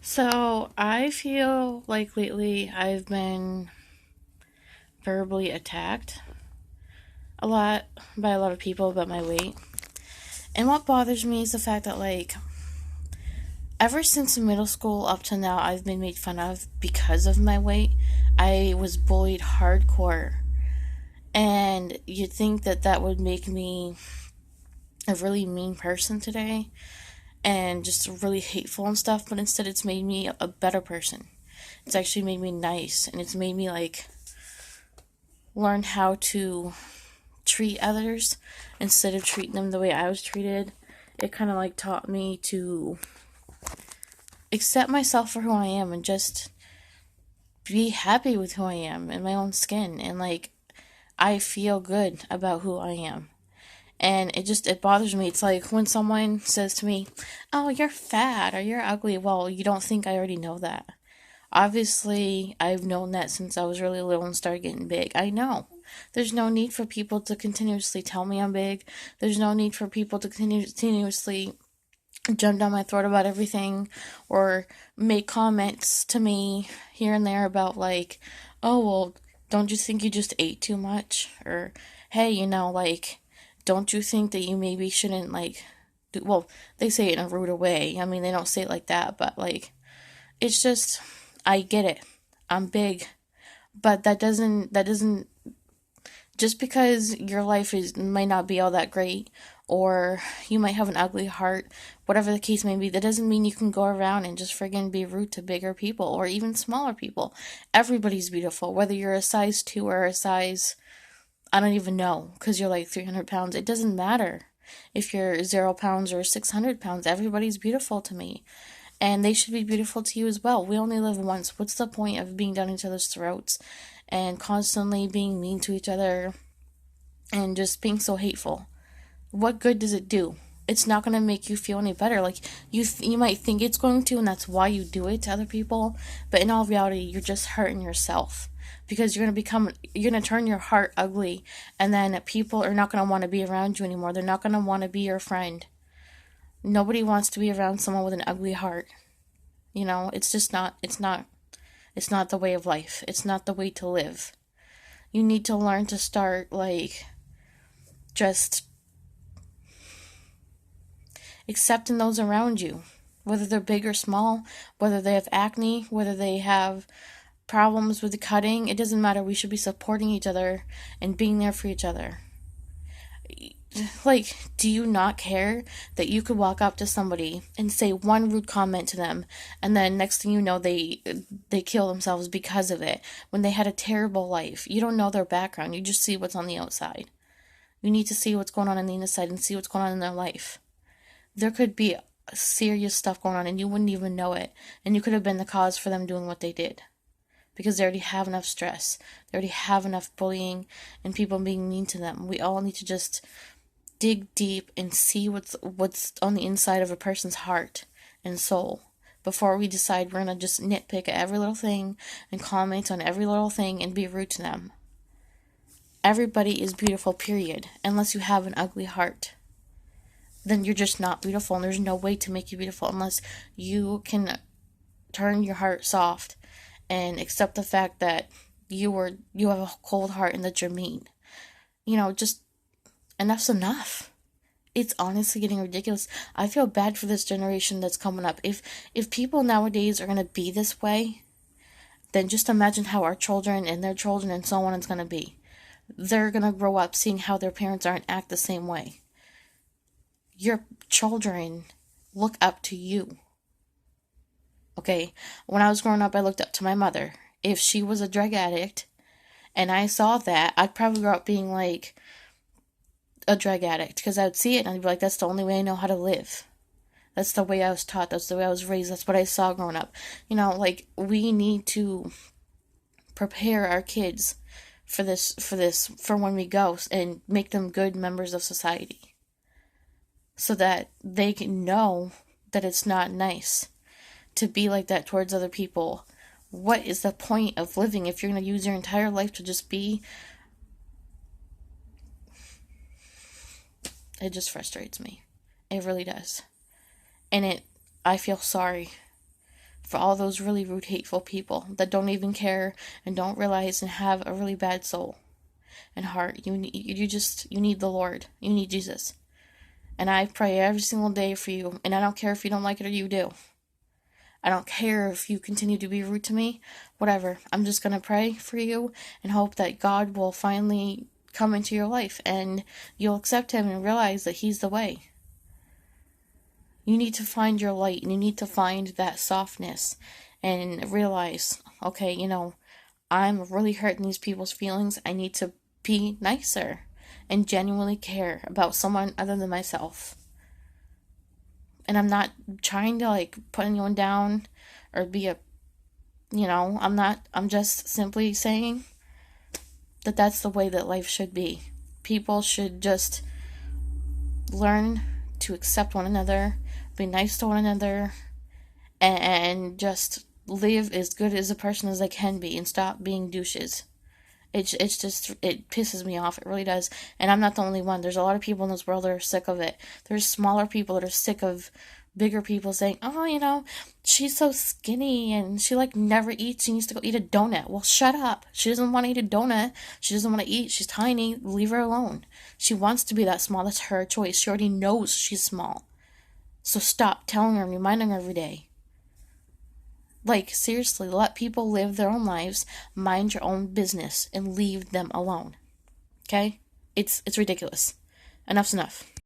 So I feel like lately I've been verbally attacked a lot by a lot of people about my weight. And what bothers me is the fact that, ever since middle school up to now, I've been made fun of because of my weight. I was bullied hardcore. And you'd think that that would make me a really mean person today and just really hateful and stuff, but instead it's made me a better person. It's actually made me nice, and it's made me learn how to treat others instead of treating them the way I was treated. It kind of taught me to accept myself for who I am and just be happy with who I am in my own skin, and I feel good about who I am. And it bothers me. It's like when someone says to me, "Oh, you're fat or you're ugly." Well, you don't think I already know that? Obviously, I've known that since I was really little and started getting big. I know. There's no need for people to continuously tell me I'm big. There's no need for people to continuously jump down my throat about everything or make comments to me here and there about, "Oh, well, don't you think you just ate too much?" Or, "Hey, don't you think that you maybe shouldn't, do," well, they say it in a ruder way. I mean, they don't say it like that, but, it's just, I get it. I'm big, but that doesn't just because your life is might not be all that great, or you might have an ugly heart, whatever the case may be, that doesn't mean you can go around and just friggin' be rude to bigger people or even smaller people. Everybody's beautiful, whether you're a size 2 or a size, I don't even know, because you're like 300 pounds. It doesn't matter. If you're 0 pounds or 600 pounds, everybody's beautiful to me. And they should be beautiful to you as well. We only live once. What's the point of being down each other's throats and constantly being mean to each other and just being so hateful? What good does it do? It's not going to make you feel any better. You might think it's going to, and that's why you do it to other people. But in all reality, you're just hurting yourself, because you're going to turn your heart ugly, and then people are not going to want to be around you anymore. They're not going to want to be your friend. Nobody wants to be around someone with an ugly heart. It's just not. It's not the way of life. It's not the way to live. You need to learn to start just accepting those around you, whether they're big or small, whether they have acne, whether they have problems with the cutting. It doesn't matter. We should be supporting each other and being there for each other. Do you not care that you could walk up to somebody and say one rude comment to them, and then next thing you know, they kill themselves because of it, when they had a terrible life? You don't know their background. You just see what's on the outside. You need to see what's going on the inside and see what's going on in their life. There could be serious stuff going on and you wouldn't even know it, and you could have been the cause for them doing what they did, because they already have enough stress. They already have enough bullying and people being mean to them. We all need to just dig deep and see what's on the inside of a person's heart and soul before we decide we're going to just nitpick at every little thing and comment on every little thing and be rude to them. Everybody is beautiful, period, unless you have an ugly heart. Then you're just not beautiful, and there's no way to make you beautiful unless you can turn your heart soft and accept the fact that you have a cold heart and that you're mean. Just enough's enough. It's honestly getting ridiculous. I feel bad for this generation that's coming up. If people nowadays are gonna be this way, then just imagine how our children and their children and so on is gonna be. They're gonna grow up seeing how their parents aren't act the same way. Your children look up to you. Okay? When I was growing up, I looked up to my mother. If she was a drug addict and I saw that, I'd probably grow up being like a drug addict, because I would see it and I'd be like, that's the only way I know how to live. That's the way I was taught. That's the way I was raised. That's what I saw growing up. We need to prepare our kids for when we go, and make them good members of society, so that they can know that it's not nice to be like that towards other people. What is the point of living if you're going to use your entire life to just be? It just frustrates me. It really does. And I feel sorry for all those really rude, hateful people that don't even care and don't realize and have a really bad soul and heart. You need the Lord. You need Jesus. And I pray every single day for you. And I don't care if you don't like it or you do. I don't care if you continue to be rude to me. Whatever. I'm just going to pray for you and hope that God will finally come into your life and you'll accept him and realize that he's the way. You need to find your light and you need to find that softness and realize, okay, you know, I'm really hurting these people's feelings. I need to be nicer and genuinely care about someone other than myself. And I'm not trying to like put anyone down or be a, you know, I'm just simply saying that that's the way that life should be. People should just learn to accept one another, be nice to one another, and just live as good as a person as they can be and stop being douches. It's just, it pisses me off. It really does. And I'm not the only one. There's a lot of people in this world that are sick of it. There's smaller people that are sick of bigger people saying, oh, you know, she's so skinny and she like never eats. She needs to go eat a donut. Well, shut up. She doesn't want to eat a donut. She doesn't want to eat. She's tiny. Leave her alone. She wants to be that small. That's her choice. She already knows she's small. So stop telling her and reminding her every day. Like, seriously, let people live their own lives, mind your own business, and leave them alone. Okay? It's ridiculous. Enough's enough.